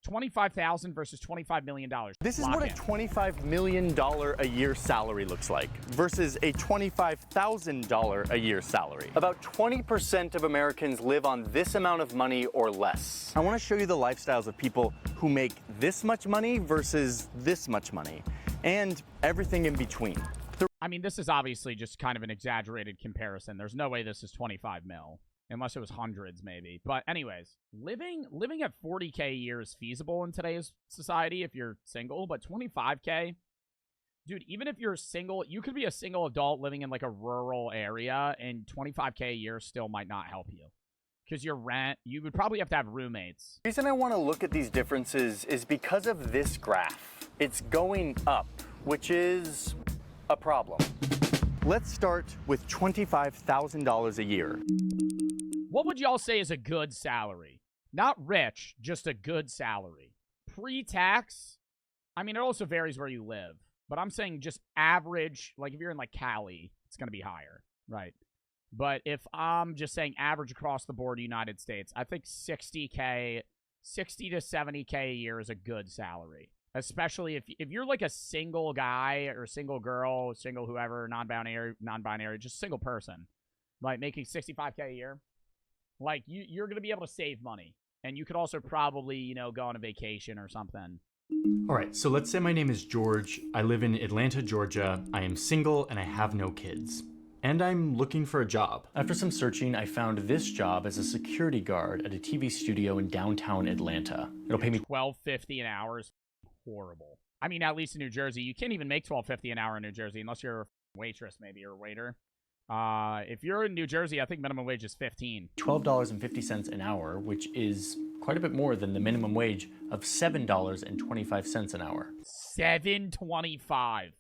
$25,000 versus $25 million. This is what a $25 million a year salary looks like versus a $25,000 a year salary. About 20% of Americans live on this amount of money or less. I want to show you the lifestyles of people who make this much money versus this much money and everything in between. I mean, this is obviously just kind of an exaggerated comparison. There's no way this is 25 mil. Unless it was hundreds, maybe. But anyways, living at 40K a year is feasible in today's society if you're single. But 25K, dude, even if you're single, you could be a single adult living in like a rural area, and 25K a year still might not help you. Because your rent, you would probably have to have roommates. The reason I want to look at these differences is because of this graph. It's going up, which is a problem. Let's start with $25,000 a year. What would y'all say is a good salary? Not rich, just a good salary. Pre-tax, I mean, it also varies where you live. But I'm saying just average, like if you're in like Cali, it's going to be higher, right? But if I'm just saying average across the board United States, I think 60K, 60 to 70K a year is a good salary. Especially if you're like a single guy or single girl, single whoever, non-binary, just single person, like making 65K a year, like you're going to be able to save money. And you could also probably, you know, go on a vacation or something. All right, so let's say my name is George. I live in Atlanta, Georgia. I am single and I have no kids. And I'm looking for a job. After some searching, I found this job as a security guard at a TV studio in downtown Atlanta. It'll pay me $12.50 an hour is horrible. I mean, at least in New Jersey, you can't even make $12.50 an hour in New Jersey unless you're a waitress, maybe, or a waiter. If you're in New Jersey, I think minimum wage is $15. $12.50 an hour, which is quite a bit more than the minimum wage of $7.25 an hour. $7.25.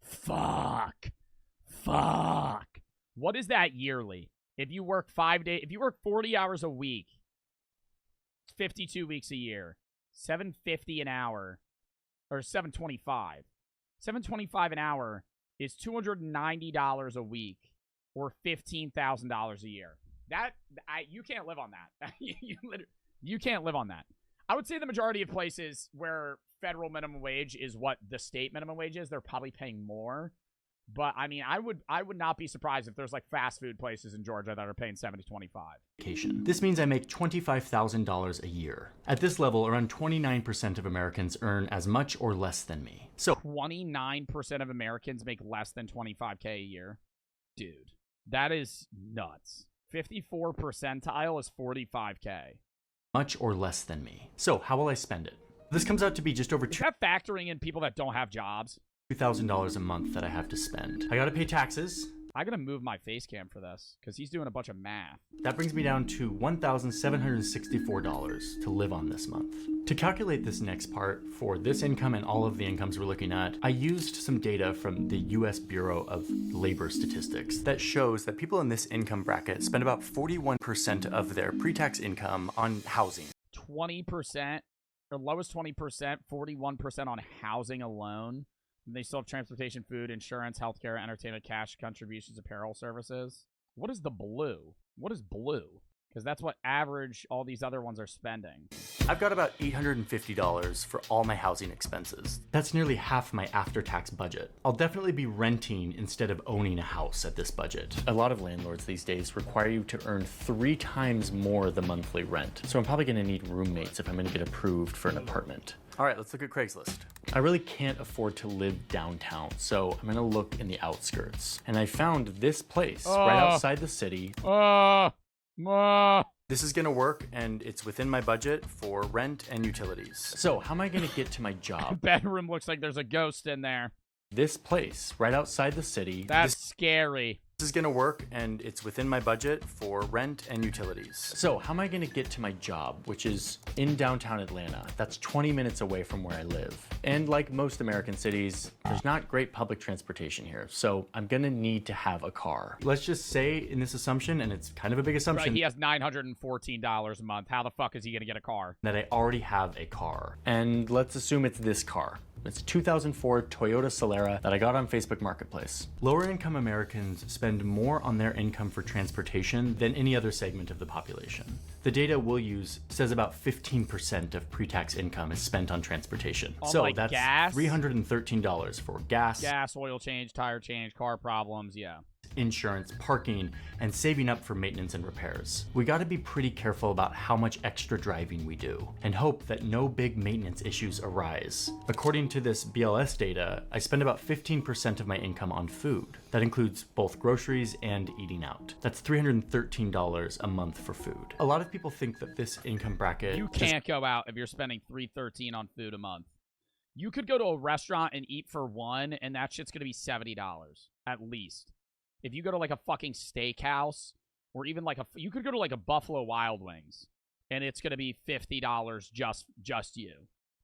Fuck. What is that yearly? If you work 5 days, if you work 40 hours a week, it's 52 weeks a year. $7.50 an hour, or $7.25. $7.25 an hour is $290 a week, or $15,000 a year. You can't live on that. You can't live on that. I would say the majority of places where federal minimum wage is what the state minimum wage is, they're probably paying more. But I mean, I would not be surprised if there's like fast food places in Georgia that are paying $70.25. This means I make $25,000 a year. At this level, around 29% of Americans earn as much or less than me. So 29% of Americans make less than 25K a year. Dude, that is nuts. 54 percentile is 45K. Much or less than me. So how will I spend it? This comes out to be just over Is that factoring in people that don't have jobs? $2,000 a month that I have to spend. I gotta pay taxes. I gotta move my face cam for this because he's doing a bunch of math. That brings me down to $1,764 to live on this month. To calculate this next part for this income and all of the incomes we're looking at, I used some data from the US Bureau of Labor Statistics that shows that people in this income bracket spend about 41% of their pre-tax income on housing. 20%, or lowest 20%, 41% on housing alone. And they still have transportation, food, insurance, healthcare, entertainment, cash, contributions, apparel, services. What is the blue? What is blue? Because that's what average all these other ones are spending. I've got about $850 for all my housing expenses. That's nearly half my after-tax budget. I'll definitely be renting instead of owning a house at this budget. A lot of landlords these days require you to earn 3 times more the monthly rent. So I'm probably gonna need roommates if I'm gonna get approved for an apartment. All right, let's look at Craigslist. I really can't afford to live downtown, so I'm gonna look in the outskirts. And I found this place right outside the city. This is gonna work, and it's within my budget for rent and utilities. So how am I gonna get to my job? Bedroom looks like there's a ghost in there. This place right outside the city. That's scary. This is gonna work, and it's within my budget for rent and utilities. So how am I gonna get to my job, which is in downtown Atlanta? That's 20 minutes away from where I live. And like most American cities, there's not great public transportation here, so I'm gonna need to have a car. Let's just say in this assumption, and it's kind of a big assumption, right, he has $914 a month. How the fuck is he gonna get a car? That I already have a car. And let's assume it's this car. It's a 2004 Toyota Solara that I got on Facebook Marketplace. Lower income Americans spend more on their income for transportation than any other segment of the population. The data we'll use says about 15% of pre-tax income is spent on transportation. So like that's gas? $313 for gas, Oil change, tire change, car problems, yeah. insurance, parking, and saving up for maintenance and repairs. We gotta be pretty careful about how much extra driving we do, and hope that no big maintenance issues arise. According to this BLS data, I spend about 15% of my income on food. That includes both groceries and eating out. That's $313 a month for food. A lot of people think that this income bracket— You can't go out if you're spending $313 on food a month. You could go to a restaurant and eat for one, and that shit's gonna be $70 at least. If you go to like a fucking steakhouse, or even like you could go to like a Buffalo Wild Wings, and it's gonna be $50 just you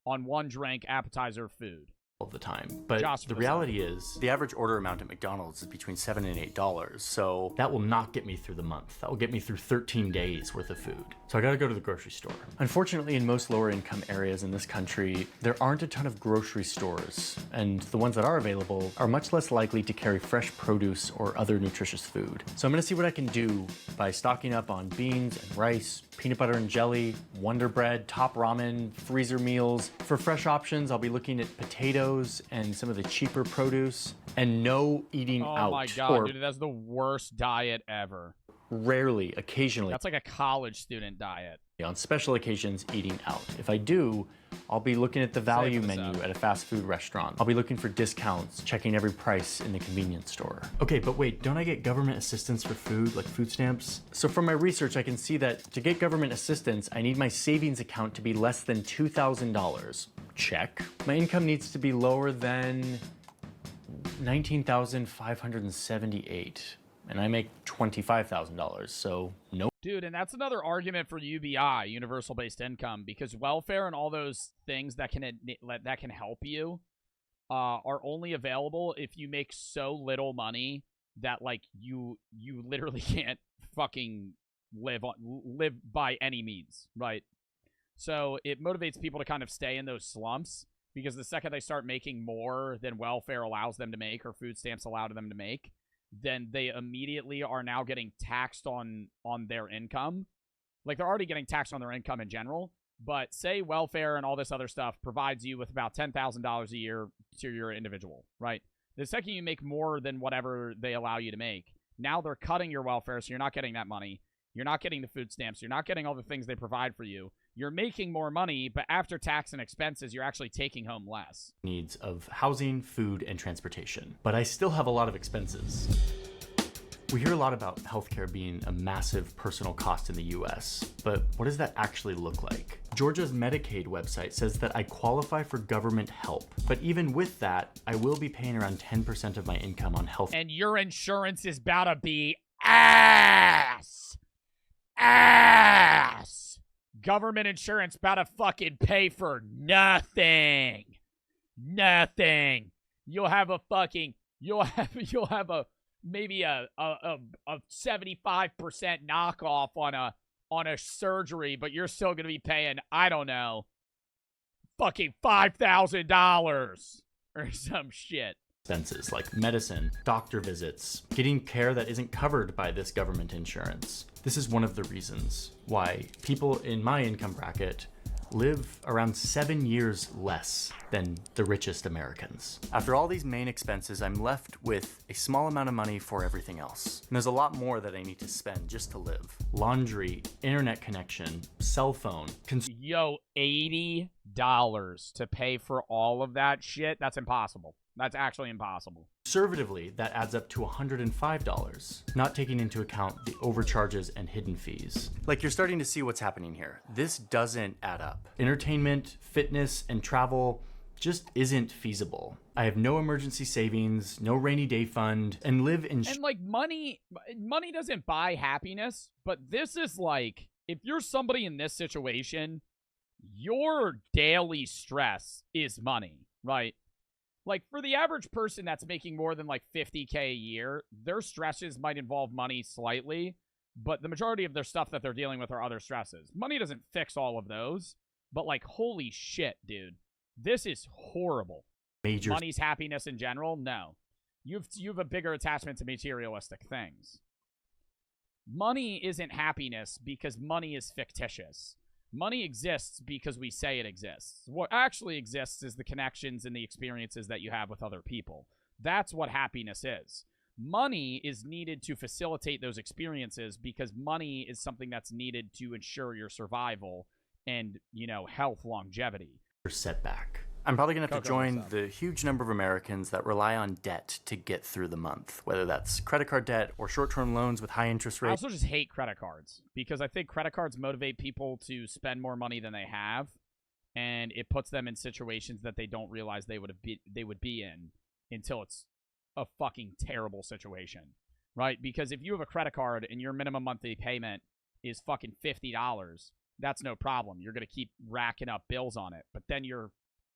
on one drink, appetizer, food. All the time. But the reality is, the average order amount at McDonald's is between $7 and $8, so that will not get me through the month. That will get me through 13 days worth of food. So I gotta go to the grocery store. Unfortunately, in most lower income areas in this country, there aren't a ton of grocery stores, and the ones that are available are much less likely to carry fresh produce or other nutritious food. So I'm gonna see what I can do by stocking up on beans and rice, peanut butter and jelly, Wonder Bread, Top Ramen, freezer meals. For fresh options, I'll be looking at potatoes and some of the cheaper produce, and no eating out. Oh my god, dude, that's the worst diet ever. Rarely, occasionally. That's like a college student diet. On special occasions, eating out. If I do, I'll be looking at the value menu at a fast food restaurant. I'll be looking for discounts, checking every price in the convenience store. Okay, but wait, don't I get government assistance for food, like food stamps? So from my research, I can see that to get government assistance, I need my savings account to be less than $2,000. Check. My income needs to be lower than $19,578. And I make $25,000, so no. Dude, and that's another argument for UBI, universal basic income, because welfare and all those things that can help you are only available if you make so little money that like you literally can't fucking live by any means, right? So it motivates people to kind of stay in those slumps, because the second they start making more than welfare allows them to make or food stamps allow them to make, then they immediately are now getting taxed on their income. Like, they're already getting taxed on their income in general, but say welfare and all this other stuff provides you with about $10,000 a year to your individual, right? The second you make more than whatever they allow you to make, now they're cutting your welfare, so you're not getting that money. You're not getting the food stamps. You're not getting all the things they provide for you. You're making more money, but after tax and expenses, you're actually taking home less. Needs of housing, food, and transportation. But I still have a lot of expenses. We hear a lot about healthcare being a massive personal cost in the US, but what does that actually look like? Georgia's Medicaid website says that I qualify for government help, but even with that, I will be paying around 10% of my income on health. And your insurance is about to be ass! Ass! Government insurance about to fucking pay for nothing. Nothing. You'll have a maybe a 75% knockoff on a surgery, but you're still gonna be paying, I don't know, fucking $5,000 or some shit. Expenses like medicine, doctor visits, getting care that isn't covered by this government insurance. This is one of the reasons why people in my income bracket live around 7 years less than the richest Americans. After all these main expenses, I'm left with a small amount of money for everything else. And there's a lot more that I need to spend just to live. Laundry, internet connection, cell phone. Yo, $80 to pay for all of that shit? That's impossible. That's actually impossible. Conservatively, that adds up to $105, not taking into account the overcharges and hidden fees. Like, you're starting to see what's happening here. This doesn't add up. Entertainment, fitness, and travel just isn't feasible. I have no emergency savings, no rainy day fund, and live in— And like, money doesn't buy happiness, but this is like, if you're somebody in this situation, your daily stress is money, right? Like, for the average person that's making more than like $50K a year, their stresses might involve money slightly, but the majority of their stuff that they're dealing with are other stresses. Money doesn't fix all of those, but like, holy shit, dude. This is horrible. major Money's happiness in general? No. You've a bigger attachment to materialistic things. Money isn't happiness because money is fictitious. Money exists because we say it exists. What actually exists is the connections and the experiences that you have with other people. That's what happiness is. Money is needed to facilitate those experiences because money is something that's needed to ensure your survival and, health longevity. setback. I'm probably going to have to Coco, join what's up? the huge number of Americans that rely on debt to get through the month, whether that's credit card debt or short-term loans with high interest I rates. also just hate credit cards because I think credit cards motivate people to spend more money than they have, and it puts them in situations that they don't realize they would be in until it's a fucking terrible situation, right? Because if you have a credit card and your minimum monthly payment is fucking $50, that's no problem. You're going to keep racking up bills on it, but then you're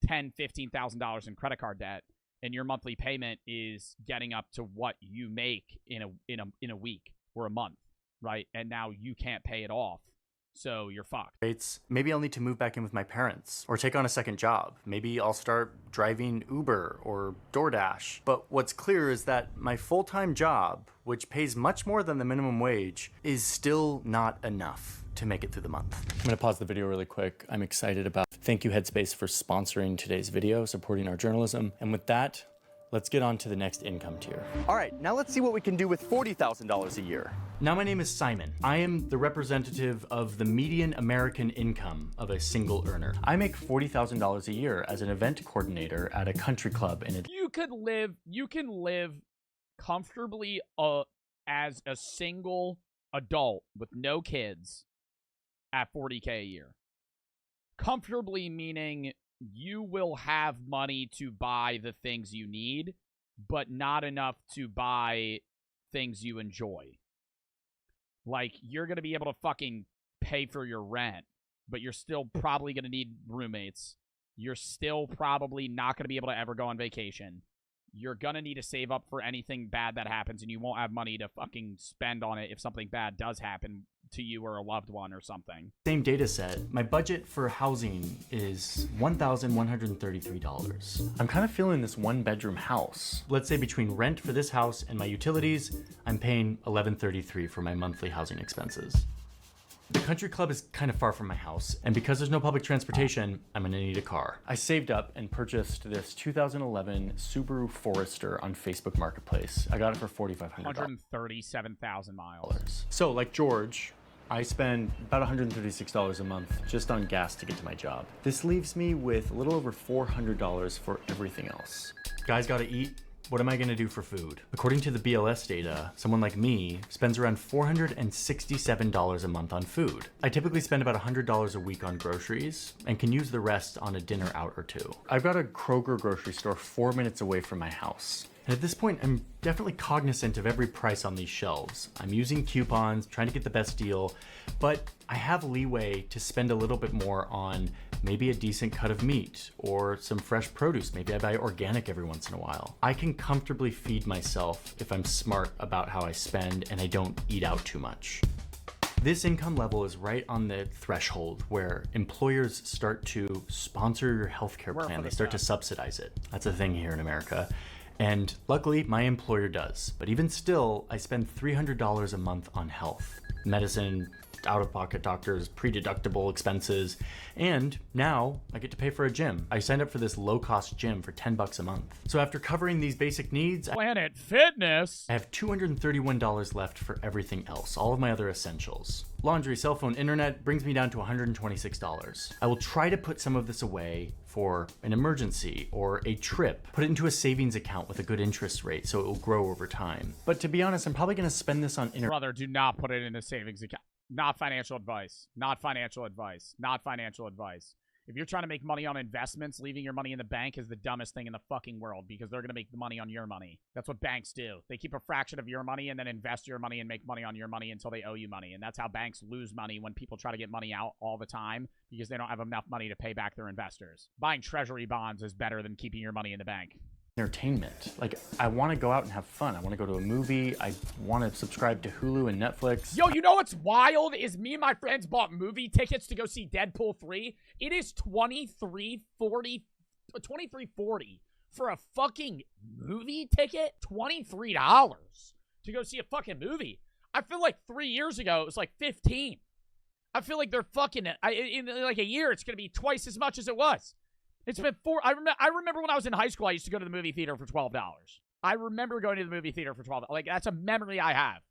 $10,000-$15,000 in credit card debt, and your monthly payment is getting up to what you make in a week or a month, right? And now you can't pay it off, so you're fucked. Maybe I'll need to move back in with my parents or take on a second job. Maybe I'll start driving Uber or DoorDash. But what's clear is that my full-time job, which pays much more than the minimum wage, is still not enough to make it through the month. I'm gonna pause the video really quick. I'm excited about thank you Headspace for sponsoring today's video, supporting our journalism. And with that, let's get on to the next income tier. All right, now let's see what we can do with $40,000 a year. Now my name is Simon. I am the representative of the median American income of a single earner. I make $40,000 a year as an event coordinator at a country club in You can live comfortably as a single adult with no kids at $40K a year. Comfortably meaning you will have money to buy the things you need, but not enough to buy things you enjoy. Like, you're going to be able to fucking pay for your rent, but you're still probably going to need roommates. You're still probably not going to be able to ever go on vacation. You're going to need to save up for anything bad that happens, and you won't have money to fucking spend on it if something bad does happen to you or a loved one or something. same data set. My budget for housing is $1,133. I'm kind of feeling this one-bedroom house. Let's say between rent for this house and my utilities, I'm paying $1,133 for my monthly housing expenses. The country club is kind of far from my house, and because there's no public transportation, I'm gonna need a car. I saved up and purchased this 2011 Subaru Forester on Facebook Marketplace. I got it for $4,500. 137,000 miles. So, like George, I spend about $136 a month just on gas to get to my job. This leaves me with a little over $400 for everything else. Guys gotta eat. What am I gonna do for food? According to the BLS data, someone like me spends around $467 a month on food. I typically spend about $100 a week on groceries and can use the rest on a dinner out or two. I've got a Kroger grocery store 4 minutes away from my house. And at this point, I'm definitely cognizant of every price on these shelves. I'm using coupons, trying to get the best deal, but I have leeway to spend a little bit more on maybe a decent cut of meat or some fresh produce. Maybe I buy organic every once in a while. I can comfortably feed myself if I'm smart about how I spend and I don't eat out too much. This income level is right on the threshold where employers start to sponsor your healthcare plan. They start to subsidize it. That's a thing here in America. And luckily, my employer does. But even still, I spend $300 a month on health, medicine, out-of-pocket doctors, pre-deductible expenses, and now I get to pay for a gym. I signed up for this low-cost gym for $10 a month. So after covering these basic needs, Planet Fitness. I have $231 left for everything else, all of my other essentials. Laundry, cell phone, internet brings me down to $126. I will try to put some of this away for an emergency or a trip. Put it into a savings account with a good interest rate so it will grow over time. But to be honest, I'm probably gonna spend this on Brother, do not put it in a savings account. Not financial advice. Not financial advice. Not financial advice. If you're trying to make money on investments, leaving your money in the bank is the dumbest thing in the fucking world because they're going to make the money on your money. That's what banks do. They keep a fraction of your money and then invest your money and make money on your money until they owe you money. And that's how banks lose money when people try to get money out all the time because they don't have enough money to pay back their investors. Buying treasury bonds is better than keeping your money in the bank. entertainment. Like, I want to go out and have fun. I want to go to a movie. I want to subscribe to Hulu and Netflix. Yo, you know what's wild is me and my friends bought movie tickets to go see Deadpool 3. It is $23, $40 $23.40 for a fucking movie ticket. $23 to go see a fucking movie. I feel like 3 years ago it was like 15. I feel like they're fucking in like a year. It's gonna be twice as much as it was. It's been I remember when I was in high school, I used to go to the movie theater for $12. I remember going to the movie theater for $12. Like, that's a memory I have.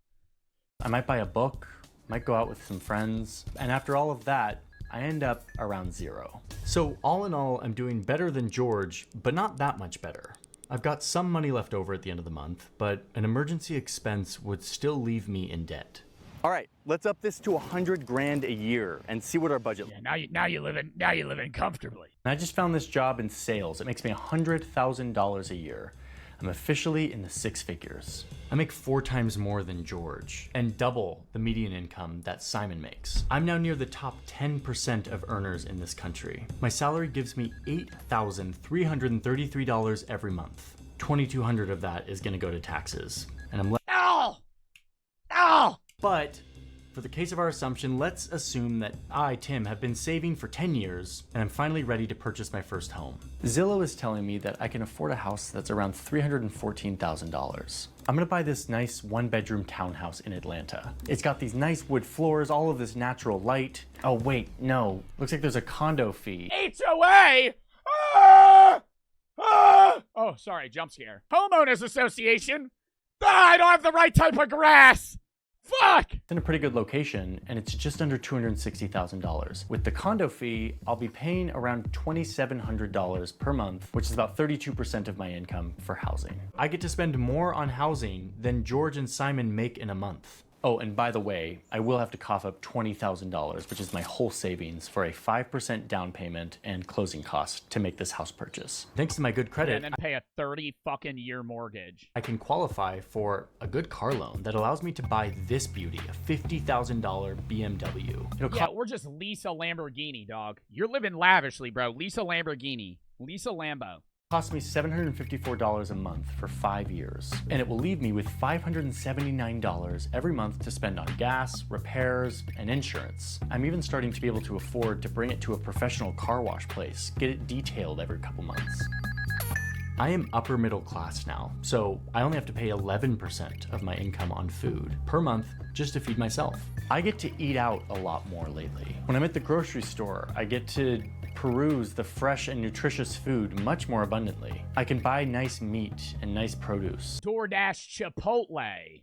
I might buy a book, might go out with some friends, and after all of that, I end up around zero. So all in all, I'm doing better than George, but not that much better. I've got some money left over at the end of the month, but an emergency expense would still leave me in debt. All right, let's up this to 100 grand a year and see what our budget looks like. Now you living comfortably. And I just found this job in sales. It makes me $100,000 a year. I'm officially in the six figures. I make 4 times more than George and double the median income that Simon makes. I'm now near the top 10% of earners in this country. My salary gives me $8,333 every month. $2,200 of that is gonna go to taxes. And I'm No! But for the case of our assumption, let's assume that I, Tim, have been saving for 10 years and I'm finally ready to purchase my first home. Zillow is telling me that I can afford a house that's around $314,000. I'm gonna buy this nice 1-bedroom townhouse in Atlanta. It's got these nice wood floors, all of this natural light. Oh wait, no. Looks like there's a condo fee. HOA! Oh, sorry, jump scare. Homeowners Association! I don't have the right type of grass! Fuck! It's in a pretty good location, and it's just under $260,000. With the condo fee, I'll be paying around $2,700 per month, which is about 32% of my income for housing. I get to spend more on housing than George and Simon make in a month. Oh, and by the way, I will have to cough up $20,000, which is my whole savings for a 5% down payment and closing costs to make this house purchase. Thanks to my good credit, And then pay a 30 fucking year mortgage. I can qualify for a good car loan that allows me to buy this beauty, a $50,000 BMW. Yeah, or just lease a Lamborghini, dog. You're living lavishly, bro. Lease a Lamborghini. Lease a Lambo. Cost me $754 a month for 5 years, and it will leave me with $579 every month to spend on gas, repairs, and insurance. I'm even starting to be able to afford to bring it to a professional car wash place, get it detailed every couple months. I am upper middle class now, so I only have to pay 11% of my income on food per month just to feed myself. I get to eat out a lot more lately. When I'm at the grocery store, I get to peruse the fresh and nutritious food much more abundantly. I can buy nice meat and nice produce. DoorDash Chipotle.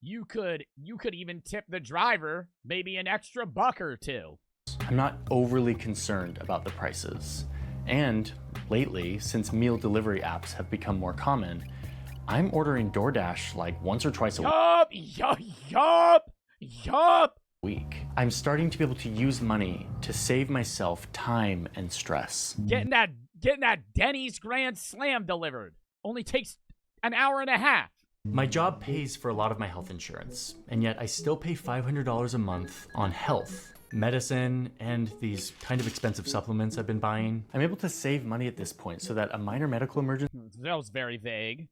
You could even tip the driver maybe an extra $1 or $2. I'm not overly concerned about the prices. And lately, since meal delivery apps have become more common, I'm ordering DoorDash like once or twice a week. I'm starting to be able to use money to save myself time and stress. Getting that Denny's Grand Slam delivered only takes an hour and a half. My job pays for a lot of my health insurance, and yet I still pay $500 a month on health, medicine, and these kind of expensive supplements I've been buying. I'm able to save money at this point so that a minor medical emergency That was very vague.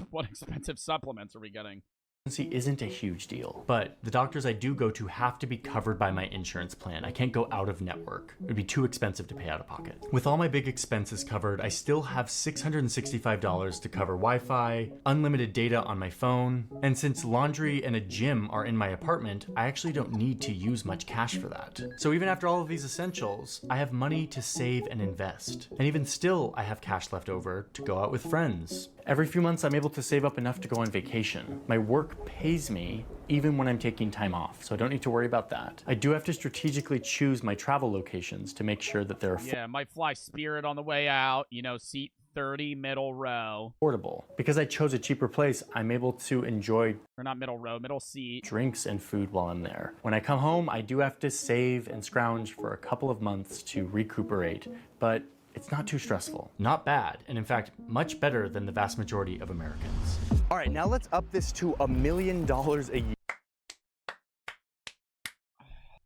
What expensive supplements are we getting? isn't a huge deal, but the doctors I do go to have to be covered by my insurance plan. I can't go out of network. It would be too expensive to pay out of pocket. With all my big expenses covered, I still have $665 to cover Wi-Fi, unlimited data on my phone, and since laundry and a gym are in my apartment, I actually don't need to use much cash for that. So even after all of these essentials, I have money to save and invest. And even still, I have cash left over to go out with friends. Every few months, I'm able to save up enough to go on vacation. My work pays me even when I'm taking time off, so I don't need to worry about that. I do have to strategically choose my travel locations to make sure that they're might fly Spirit on the way out, seat 30, middle row. affordable. Because I chose a cheaper place, I'm able to enjoy Or not middle row, middle seat. drinks and food while I'm there. When I come home, I do have to save and scrounge for a couple of months to recuperate, but it's not too stressful. Not bad, and in fact, much better than the vast majority of Americans. All right, now let's up this to $1 million a year.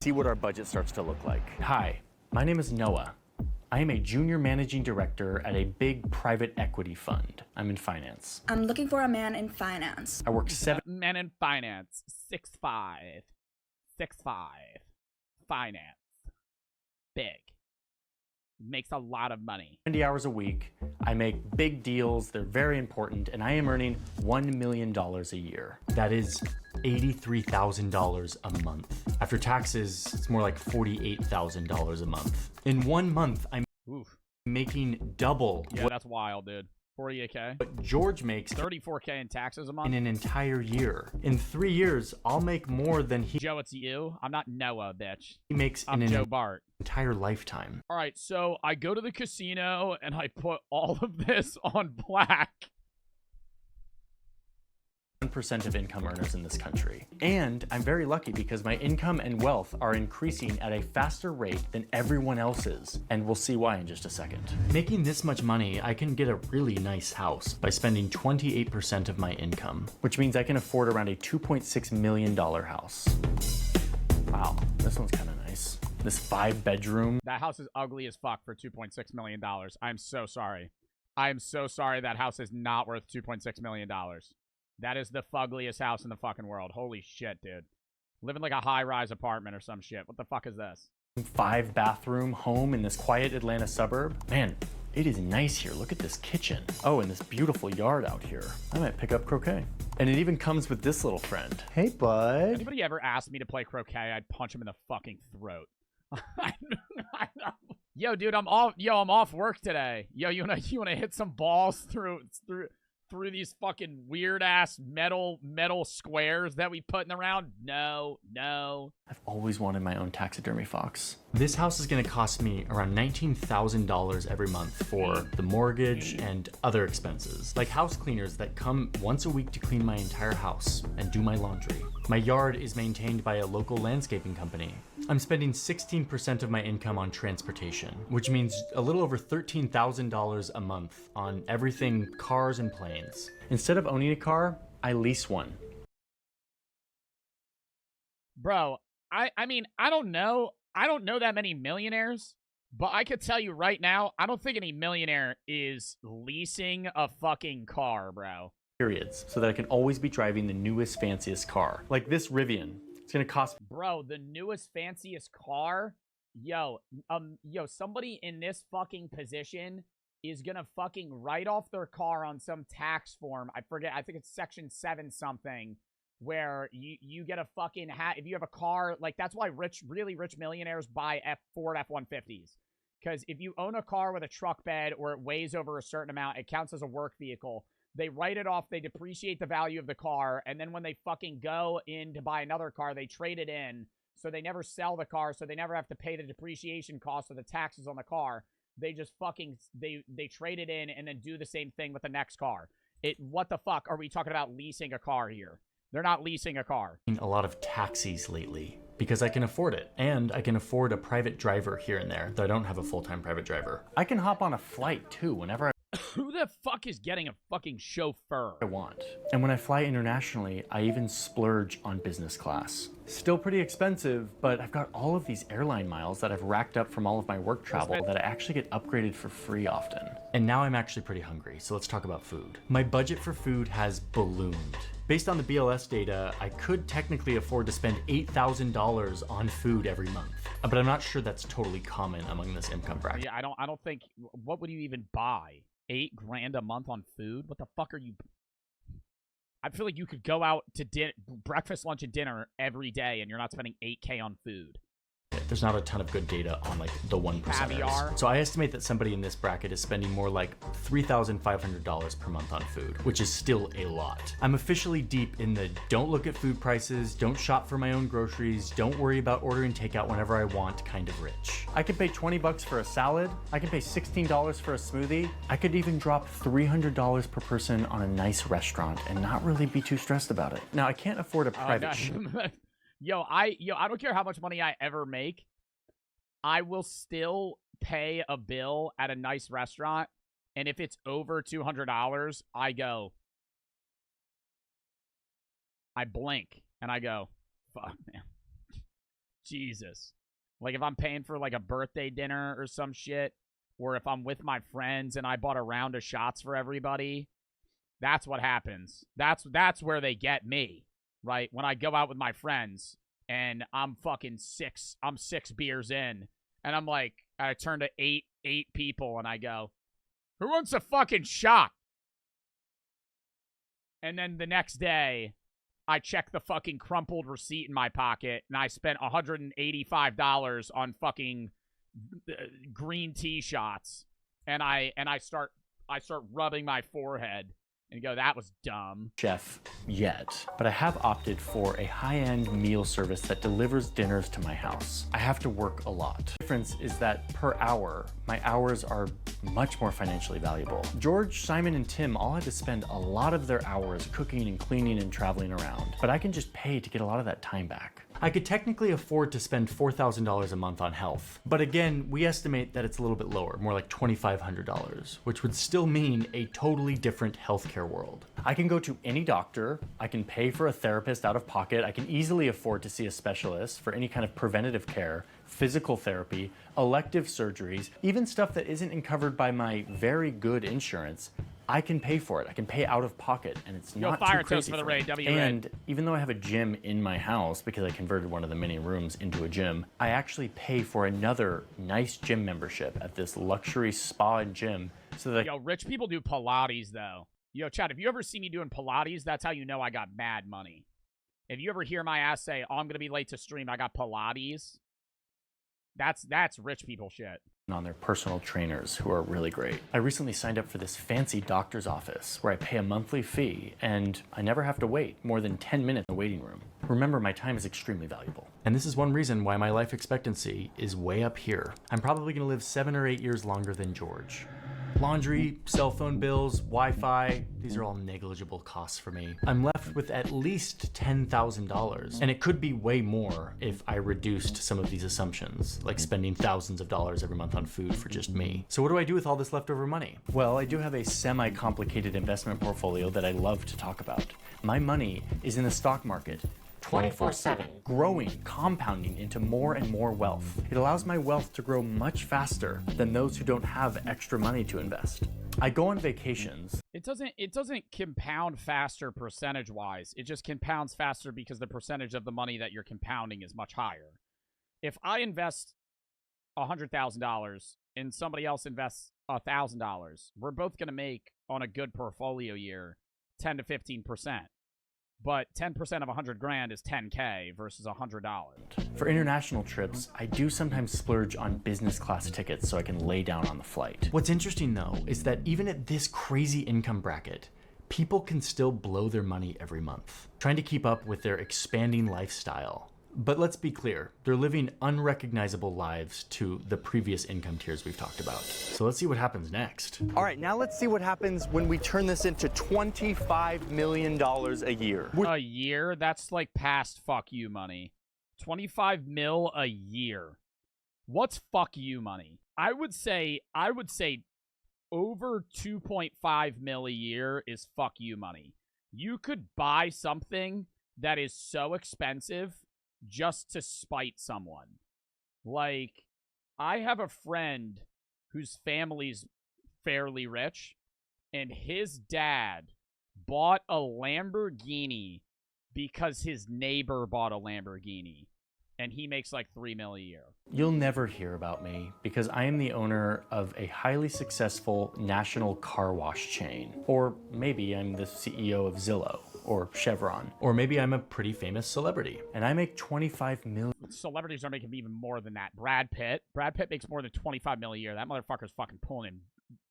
See what our budget starts to look like. Hi, my name is Noah. I am a junior managing director at a big private equity fund. I'm in finance. I'm looking for a man in finance. I work Men in finance. 6'5". 6'5". Finance. Big. makes a lot of money. 70 hours a week. I make big deals. They're very important. And I am earning $1 million a year. That is $83,000 a month. After taxes, it's more like $48,000 a month. In 1 month, I'm making double. Yeah, that's wild, dude. 48K. What George makes 34K in taxes a month in an entire year. In 3 years, I'll make more than Joe, it's you. I'm not Noah, bitch. he makes I'm in Joe an Bart. entire lifetime. All right, so I go to the casino and I put all of this on black. 1% of income earners in this country. And I'm very lucky because my income and wealth are increasing at a faster rate than everyone else's. And we'll see why in just a second. Making this much money, I can get a really nice house by spending 28% of my income, which means I can afford around a $2.6 million house. Wow, this one's kind of nice. This 5-bedroom. That house is ugly as fuck for $2.6 million. I'm so sorry. I'm so sorry that house is not worth $2.6 million. That is the fuggliest house in the fucking world. Holy shit, dude. Living like a high-rise apartment or some shit. What the fuck is this? 5-bathroom home in this quiet Atlanta suburb. Man, it is nice here. Look at this kitchen. Oh, and this beautiful yard out here. I might pick up croquet. And it even comes with this little friend. Hey, bud. Anybody ever asked me to play croquet, I'd punch him in the fucking throat. I know. Yo, dude, I'm off work today. Yo, you wanna hit some balls through these fucking weird ass metal squares that we putting around? No. I've always wanted my own taxidermy fox. This house is gonna cost me around $19,000 every month for the mortgage and other expenses, like house cleaners that come once a week to clean my entire house and do my laundry. My yard is maintained by a local landscaping company. I'm spending 16% of my income on transportation, which means a little over $13,000 a month on everything cars and planes. Instead of owning a car, I lease one. Bro, I mean, I don't know that many millionaires, but I could tell you right now, I don't think any millionaire is leasing a fucking car, bro. Periods, so that I can always be driving the newest, fanciest car. Like this Rivian. It's gonna cost. Bro, the newest, fanciest car? Yo, somebody in this fucking position is gonna fucking write off their car on some tax form. I forget, I think it's section 7 something, where you get a fucking if you have a car, like that's why really rich millionaires buy Ford F-150s. Because if you own a car with a truck bed or it weighs over a certain amount, it counts as a work vehicle. They write it off, they depreciate the value of the car, and then when they fucking go in to buy another car, they trade it in, so they never sell the car, so they never have to pay the depreciation cost or the taxes on the car. They just fucking, they trade it in and then do the same thing with the next car. What the fuck are we talking about leasing a car here? They're not leasing a car. A lot of taxis lately because I can afford it, and I can afford a private driver here and there, though I don't have a full-time private driver. I can hop on a flight too whenever I Who the fuck is getting a fucking chauffeur? I want. And when I fly internationally, I even splurge on business class. Still pretty expensive, but I've got all of these airline miles that I've racked up from all of my work travel that I actually get upgraded for free often. And now I'm actually pretty hungry, so let's talk about food. My budget for food has ballooned. Based on the BLS data, I could technically afford to spend $8,000 on food every month, but I'm not sure that's totally common among this income bracket. Yeah, I don't think, what would you even buy? $8,000 a month on food? What the fuck are you? I feel like you could go out to breakfast, lunch, and dinner every day, and you're not spending $8K on food. There's not a ton of good data on like the 1%. Caviar. So I estimate that somebody in this bracket is spending more like $3,500 per month on food, which is still a lot. I'm officially deep in the don't look at food prices, don't shop for my own groceries, don't worry about ordering takeout whenever I want kind of rich. I could pay 20 bucks for a salad. I can pay $16 for a smoothie. I could even drop $300 per person on a nice restaurant and not really be too stressed about it. Now I can't afford a private Yo, I don't care how much money I ever make. I will still pay a bill at a nice restaurant, and if it's over $200, I blink, and I go, fuck, man. Jesus. Like, if I'm paying for, like, a birthday dinner or some shit, or if I'm with my friends and I bought a round of shots for everybody, that's what happens. That's where they get me. Right? When I go out with my friends and I'm 6 beers in and I'm like, I turn to 8 people, and I go, who wants a fucking shot? And then the next day, I check the fucking crumpled receipt in my pocket, and I spent $185 on fucking green tea shots. And I start rubbing my forehead and go, that was dumb. Chef yet, but I have opted for a high-end meal service that delivers dinners to my house. I have to work a lot. The difference is that per hour, my hours are much more financially valuable. George, Simon, and Tim all had to spend a lot of their hours cooking and cleaning and traveling around, but I can just pay to get a lot of that time back. I could technically afford to spend $4,000 a month on health, but again, we estimate that it's a little bit lower, more like $2,500, which would still mean a totally different healthcare world. I can go to any doctor, I can pay for a therapist out of pocket, I can easily afford to see a specialist for any kind of preventative care, physical therapy, elective surgeries, even stuff that isn't covered by my very good insurance. I can pay for it. I can pay out of pocket, and it's not too crazy for me. And even though I have a gym in my house because I converted one of the mini rooms into a gym, I actually pay for another nice gym membership at this luxury spa and gym so that Yo, rich people do Pilates, though. Yo, Chad, if you ever see me doing Pilates, that's how you know I got mad money. If you ever hear my ass say, oh, I'm going to be late to stream, I got Pilates, that's rich people shit. On their personal trainers who are really great. I recently signed up for this fancy doctor's office where I pay a monthly fee and I never have to wait more than 10 minutes in the waiting room. Remember, my time is extremely valuable. And this is one reason why my life expectancy is way up here. I'm probably gonna live 7 or 8 years longer than George. Laundry, cell phone bills, Wi-Fi, these are all negligible costs for me. I'm left with at least $10,000, and it could be way more if I reduced some of these assumptions, like spending thousands of dollars every month on food for just me. So what do I do with all this leftover money? Well, I do have a semi-complicated investment portfolio that I love to talk about. My money is in the stock market, 24/7, growing, compounding into more and more wealth. It allows my wealth to grow much faster than those who don't have extra money to invest. I go on vacations. It doesn't compound faster percentage-wise. It just compounds faster because the percentage of the money that you're compounding is much higher. If I invest $100,000 and somebody else invests $1,000, we're both going to make, on a good portfolio year, 10 to 15%. But 10% of 100 grand is 10K versus $100. For international trips, I do sometimes splurge on business class tickets so I can lay down on the flight. What's interesting though is that even at this crazy income bracket, people can still blow their money every month, trying to keep up with their expanding lifestyle. But let's be clear, they're living unrecognizable lives to the previous income tiers we've talked about. So let's see what happens next. All right, now let's see what happens when we turn this into $25 million a year. A year? That's like past fuck you money. 25 mil a year. What's fuck you money? I would say over 2.5 mil a year is fuck you money. You could buy something that is so expensive just to spite someone. Like, I have a friend whose family's fairly rich, and his dad bought a Lamborghini because his neighbor bought a Lamborghini, and he makes like $3 million a year. You'll never hear about me because I am the owner of a highly successful national car wash chain. Or maybe I'm the CEO of Zillow or Chevron. Or maybe I'm a pretty famous celebrity and I make 25 million. Celebrities are making even more than that. Brad Pitt makes more than 25 million a year. That motherfucker's fucking pulling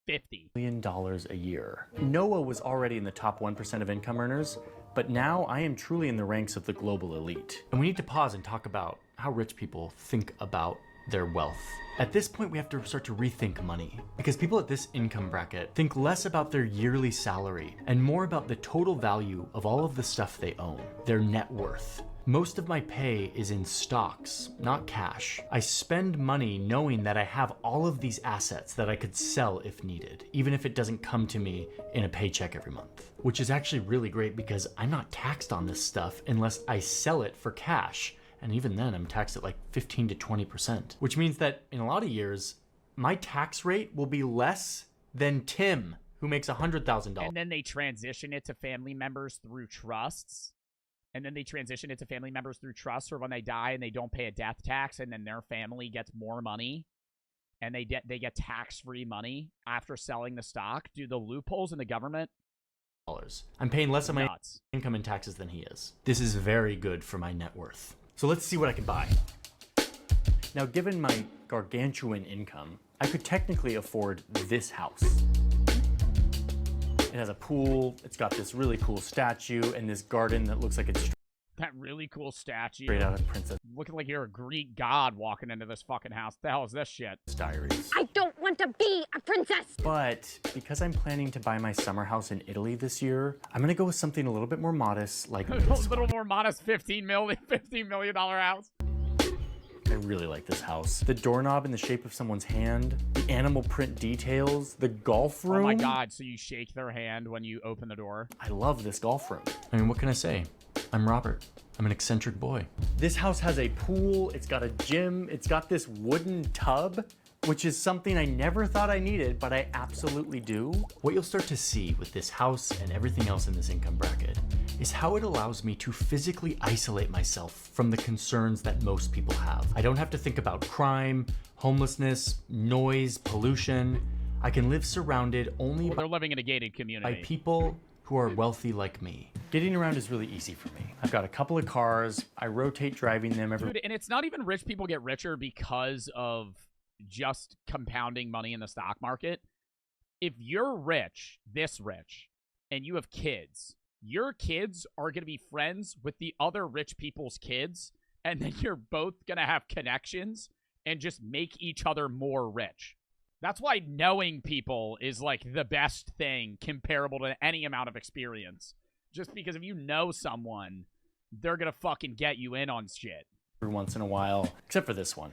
in $50 million a year. Noah was already in the top 1% of income earners, but now I am truly in the ranks of the global elite. And we need to pause and talk about how rich people think about their wealth. At this point, we have to start to rethink money because people at this income bracket think less about their yearly salary and more about the total value of all of the stuff they own, their net worth. Most of my pay is in stocks, not cash. I spend money knowing that I have all of these assets that I could sell if needed, even if it doesn't come to me in a paycheck every month. Which is actually really great because I'm not taxed on this stuff unless I sell it for cash. And even then, I'm taxed at like 15 to 20%, which means that in a lot of years, my tax rate will be less than Tim, who makes $100,000. And then they transition it to family members through trusts. And then they transition it to family members through trusts, or when they die and they don't pay a death tax, and then their family gets more money. and they get tax-free money after selling the stock. Dude, the loopholes in the government. I'm paying less of my Nuts. income in taxes than he is. This is very good for my net worth. So let's see what I can buy. Now, given my gargantuan income, I could technically afford this house. It has a pool, it's got this really cool statue, and this garden that looks like it's That really cool statue. straight out of Princess Looking like you're a Greek god walking into this fucking house. The hell is this shit? Diaries. I don't want to be a princess. But because I'm planning to buy my summer house in Italy this year, I'm gonna go with something a little bit more modest, like A this little one. more modest $15 million house. I really like this house. The doorknob in the shape of someone's hand, the animal print details, the golf room. Oh my god, so you shake their hand when you open the door? I love this golf room. I mean, what can I say? I'm Robert. I'm an eccentric boy. This house has a pool, it's got a gym, it's got this wooden tub, which is something I never thought I needed, but I absolutely do. What you'll start to see with this house and everything else in this income bracket is how it allows me to physically isolate myself from the concerns that most people have. I don't have to think about crime, homelessness, noise, pollution. I can live surrounded only They're living in a gated by community. people who are wealthy like me. Getting around is really easy for me. I've got a couple of cars, I rotate driving them every Dude, and it's not even rich people get richer because of just compounding money in the stock market. If you're rich, this rich, and you have kids, your kids are going to be friends with the other rich people's kids, and then you're both going to have connections and just make each other more rich. That's why knowing people is like the best thing comparable to any amount of experience. Just because if you know someone, they're going to fucking get you in on shit. once in a while, except for this one.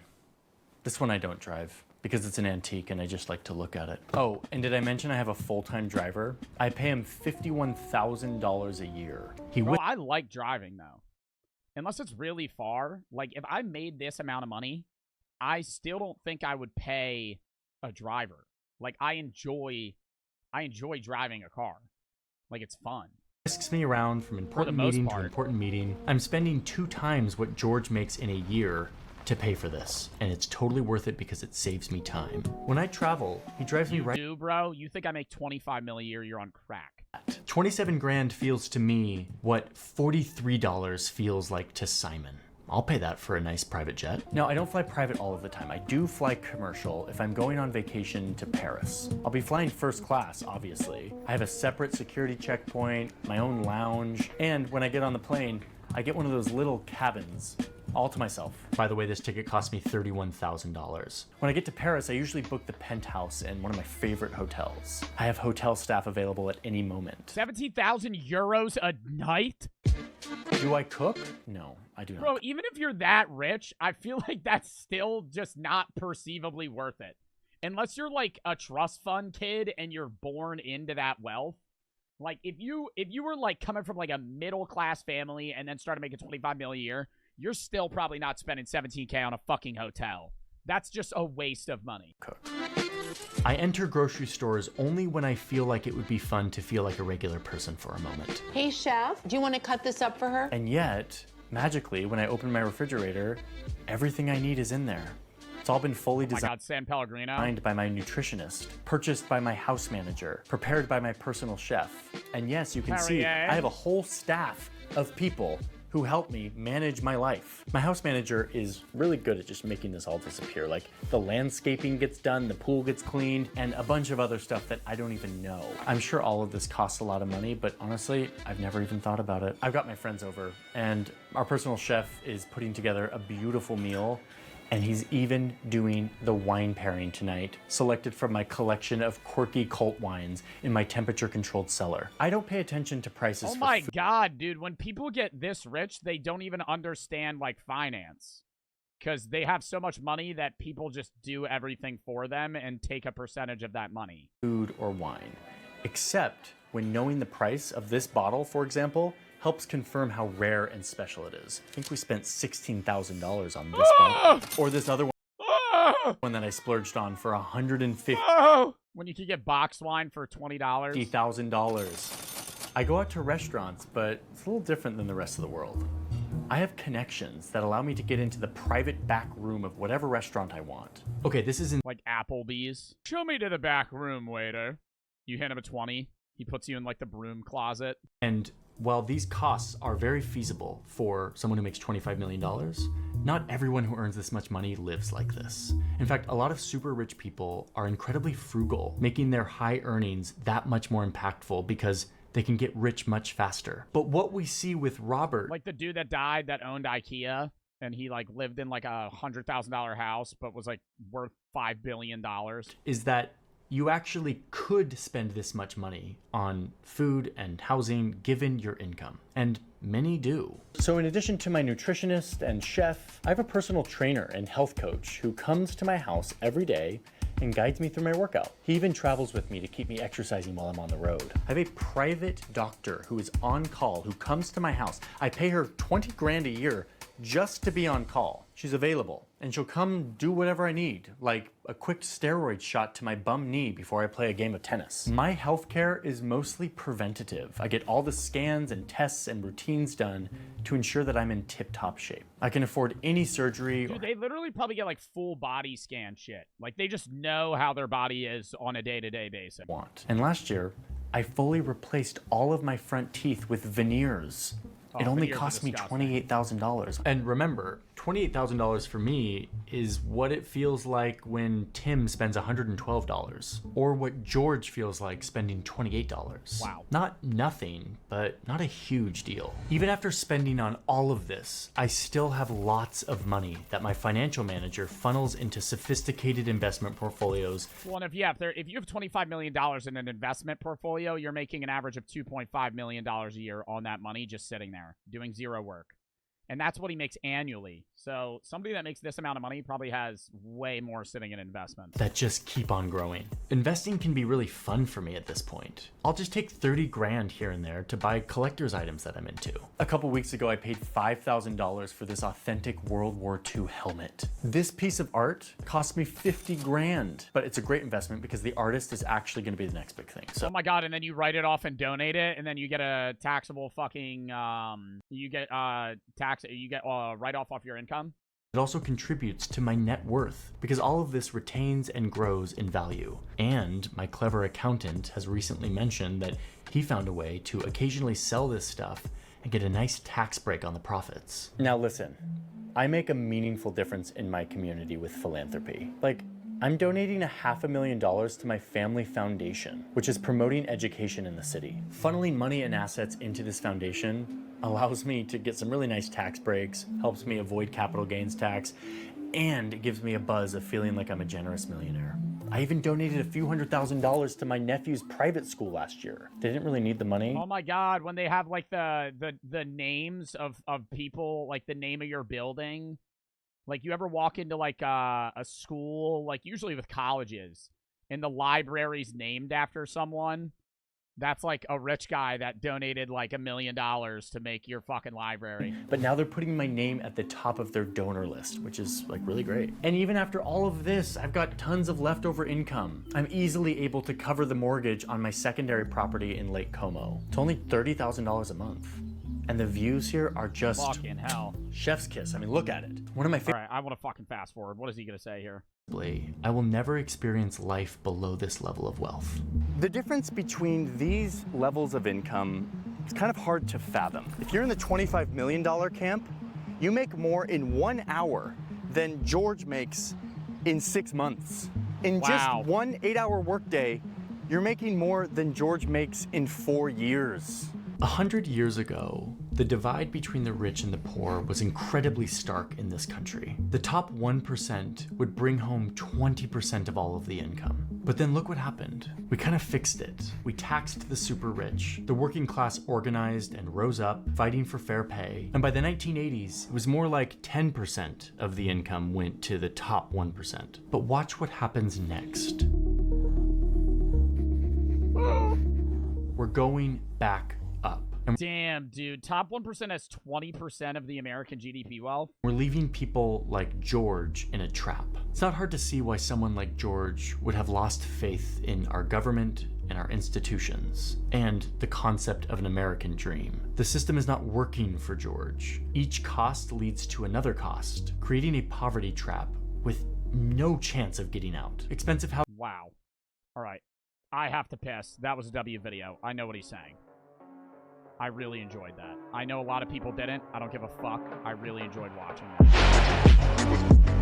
This one I don't drive because it's an antique and I just like to look at it. Oh, and did I mention I have a full-time driver? I pay him $51,000 a year. Bro, I like driving, though. Unless it's really far. Like, if I made this amount of money, I still don't think I would pay a driver. Like, I enjoy driving a car. Like, it's fun. Whisks me around from important most meeting part. to important meeting. I'm spending 2 times what George makes in a year to pay for this, and it's totally worth it because it saves me time. When I travel, he drives me right. Dude, bro, you think I make $25 million a year? You're on crack. 27 grand feels to me what $43 feels like to Simon. I'll pay that for a nice private jet. Now, I don't fly private all of the time. I do fly commercial if I'm going on vacation to Paris. I'll be flying first class, obviously. I have a separate security checkpoint, my own lounge, and when I get on the plane, I get one of those little cabins all to myself. By the way, this ticket cost me $31,000. When I get to Paris, I usually book the penthouse in one of my favorite hotels. I have hotel staff available at any moment. 17,000 euros a night? Do I cook? No, I do not. Bro, even if you're that rich, I feel like that's still just not perceivably worth it. Unless you're like a trust fund kid and you're born into that wealth. Like if you were like coming from like a middle class family and then started making 25 million a year, you're still probably not spending 17K on a fucking hotel. That's just a waste of money. I enter grocery stores only when I feel like it would be fun to feel like a regular person for a moment. Hey, chef, do you want to cut this up for her? And yet, magically, when I open my refrigerator, everything I need is in there. It's all been fully Oh my God, San Pellegrino. designed by my nutritionist, purchased by my house manager, prepared by my personal chef. And yes, you can see Perrier. I have a whole staff of people who help me manage my life. My house manager is really good at just making this all disappear. Like the landscaping gets done, the pool gets cleaned, and a bunch of other stuff that I don't even know. I'm sure all of this costs a lot of money, but honestly, I've never even thought about it. I've got my friends over, and our personal chef is putting together a beautiful meal. And he's even doing the wine pairing tonight, selected from my collection of quirky cult wines in my temperature-controlled cellar. I don't pay attention to prices Oh for my food. God, dude. When people get this rich, they don't even understand, like, finance. Because they have so much money that people just do everything for them and take a percentage of that money. Food or wine, except when knowing the price of this bottle, for example, helps confirm how rare and special it is. I think we spent $16,000 on this bottle. Or this other one that I splurged on for $150,000. When you can get box wine for $20. I go out to restaurants, but it's a little different than the rest of the world. I have connections that allow me to get into the private back room of whatever restaurant I want. Okay, this isn't Like Applebee's. Show me to the back room, waiter. You hand him a 20. He puts you in like the broom closet. And while these costs are very feasible for someone who makes $25 million, not everyone who earns this much money lives like this. In fact, a lot of super rich people are incredibly frugal, making their high earnings that much more impactful because they can get rich much faster. But what we see with Robert, Like the dude that died that owned IKEA, and he like lived in like a $100,000 house, but was like worth $5 billion. is that you actually could spend this much money on food and housing given your income. And many do. So in addition to my nutritionist and chef, I have a personal trainer and health coach who comes to my house every day and guides me through my workout. He even travels with me to keep me exercising while I'm on the road. I have a private doctor who is on call, who comes to my house. I pay her 20 grand a year just to be on call. She's available, and she'll come do whatever I need, like a quick steroid shot to my bum knee before I play a game of tennis. My healthcare is mostly preventative. I get all the scans and tests and routines done to ensure that I'm in tip-top shape. I can afford any surgery. Dude, they literally probably get like full body scan shit. Like they just know how their body is on a day-to-day basis. And last year, I fully replaced all of my front teeth with veneers. It only cost me $28,000. And remember, $28,000 for me is what it feels like when Tim spends $112, or what George feels like spending $28. Wow. Not nothing, but not a huge deal. Even after spending on all of this, I still have lots of money that my financial manager funnels into sophisticated investment portfolios. Well, and if you have $25 million in an investment portfolio, you're making an average of $2.5 million a year on that money just sitting there, doing zero work. And that's what he makes annually. So somebody that makes this amount of money probably has way more sitting in investments. That just keep on growing. Investing can be really fun for me at this point. I'll just take 30 grand here and there to buy collector's items that I'm into. A couple weeks ago, I paid $5,000 for this authentic World War II helmet. This piece of art cost me 50 grand, but it's a great investment because the artist is actually going to be the next big thing. So, oh my God, and then you write it off and donate it, and then you get a taxable fucking, write-off off your income. it also contributes to my net worth because all of this retains and grows in value. And my clever accountant has recently mentioned that he found a way to occasionally sell this stuff and get a nice tax break on the profits. Now listen, I make a meaningful difference in my community with philanthropy. Like, I'm donating $500,000 to my family foundation, which is promoting education in the city. Funneling money and assets into this foundation allows me to get some really nice tax breaks, helps me avoid capital gains tax, and it gives me a buzz of feeling like I'm a generous millionaire. I even donated a few $100,000 to my nephew's private school last year. They didn't really need the money. Oh my God, when they have like the names of people, like the name of your building. Like, you ever walk into, like, a school, like, usually with colleges, and the library's named after someone? That's, like, a rich guy that donated, like, $1 million to make your fucking library. But now they're putting my name at the top of their donor list, which is, like, really great. And even after all of this, I've got tons of leftover income. I'm easily able to cover the mortgage on my secondary property in Lake Como. It's only $30,000 a month. And the views here are just fucking hell. Chef's kiss. I mean, look at it. One of my favorite. All right, I want to fucking fast forward. What is he going to say here? I will never experience life below this level of wealth. The difference between these levels of income is kind of hard to fathom. If you're in the $25 million camp, you make more in 1 hour than George makes in 6 months. In just one 8-hour workday, you're making more than George makes in 4 years. 100 years ago, the divide between the rich and the poor was incredibly stark in this country. The top 1% would bring home 20% of all of the income. But then look what happened. We kind of fixed it. We taxed the super rich. The working class organized and rose up, fighting for fair pay. And by the 1980s, it was more like 10% of the income went to the top 1%. But watch what happens next. We're going back up. Damn, dude. Top 1% has 20% of the American GDP wealth. We're leaving people like George in a trap. It's not hard to see why someone like George would have lost faith in our government and our institutions, and the concept of an American dream. The system is not working for George. Each cost leads to another cost, creating a poverty trap with no chance of getting out. Expensive housing. Wow. All right. I have to piss. That was a W video. I know what he's saying. I really enjoyed that. I know a lot of people didn't. I don't give a fuck. I really enjoyed watching that.